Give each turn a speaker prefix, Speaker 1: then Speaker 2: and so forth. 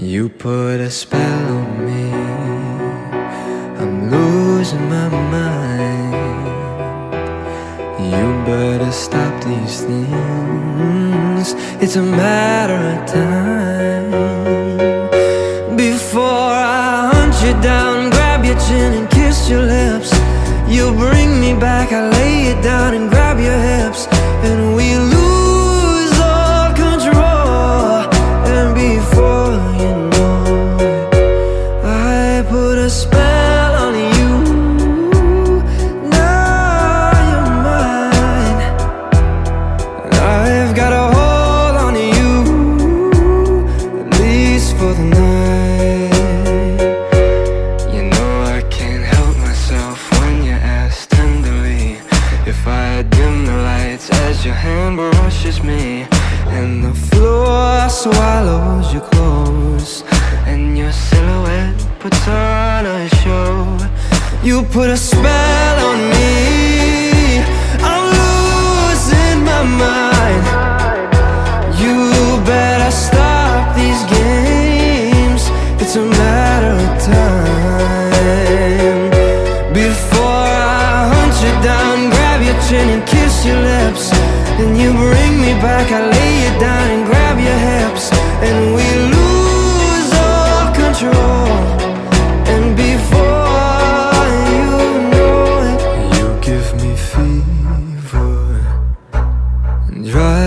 Speaker 1: You put a spell on me, I'm losing my mind. You better stop these things, it's a matter of time. Before I hunt you down, grab your chin and kiss your lips. You bring me back, I lay you down and grab your hips, and we lose all control. And before you know it, I put a spell on you. Now you're mine, and I've got a hold on you, at least for the night. You know I can't help myself when you ask tenderly if I dim the lights as your hand brushes me, and the floor swallows your clothes, and your silhouette puts on a show. You put a spell on me, I'm losing my mind. You better stop these games, it's a matter of time. Before I hunt you down, grab your chin and kiss your lips, and you bring me back, I lay you down and grab your hips, and we lose all control. And before you know it, you give me fever and drive